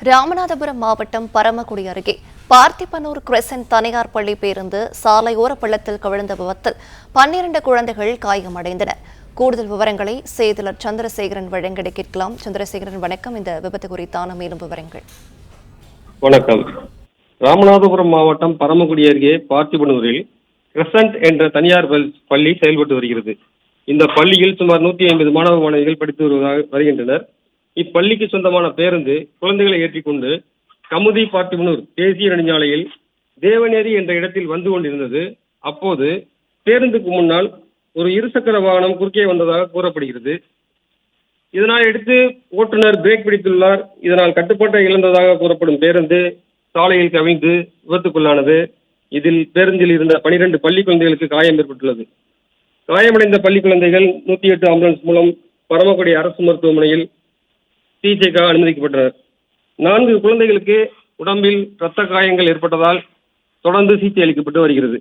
ராமநாதபுரம் மாவட்டம் பரமக்குடி அருகே பார்த்திபனூர் கிரெசன்ட் தனியார் பள்ளி பேருந்து சாலையோர பள்ளத்தில் கவிழ்ந்த விபத்தில் 12 குழந்தைகள் காயமடைந்தனர். கூடுதல் விவரங்களை செய்தியாளர் சந்திரசேகரன் வழங்க கேட்கலாம். சந்திரசேகரன், வணக்கம். இந்த விபத்து குறித்தான மேலும் விவரங்கள். வணக்கம். ராமநாதபுரம் மாவட்டம் பரமக்குடி அருகே பார்த்திபனூரில் கிரெசன்ட் என்ற தனியார் பள்ளி செயல்பட்டு வருகிறது. இந்த பள்ளியில் சுமார் 150 மாணவ மாணவிகள் படித்து வருகின்றனர். இப்பள்ளிக்கு சொந்தமான பேருந்து குழந்தைகளை ஏற்றிக்கொண்டு கமுதி பார்த்திபனூர் தேசிய நெடுஞ்சாலையில் தேவநேரி என்ற இடத்தில் வந்து கொண்டிருந்தது. அப்போது பேருந்துக்கு முன்னால் ஒரு இருசக்கர வாகனம் குறுக்கே வந்ததாக கூறப்படுகிறது. இதனால் எடுத்து ஓட்டுநர் பிரேக் பிடித்துள்ளார். இதனால் கட்டுப்பாட்டை இழந்ததாக கூறப்படும் பேருந்து சாலையில் கவிழ்ந்து விபத்துக்குள்ளானது. இதில் பேருந்தில் இருந்த 12 பள்ளி குழந்தைகளுக்கு காயம் ஏற்பட்டுள்ளது. காயமடைந்த பள்ளி குழந்தைகள் 108 ஆம்புலன்ஸ் மூலம் பரமக்குடி அரசு மருத்துவமனையில் சிகிச்சைக்காக அனுமதிக்கப்பட்டனர். 4 குழந்தைகளுக்கு உடம்பில் இரத்த காயங்கள் ஏற்பட்டதால் தொடர்ந்து சிகிச்சை அளிக்கப்பட்டு வருகிறது.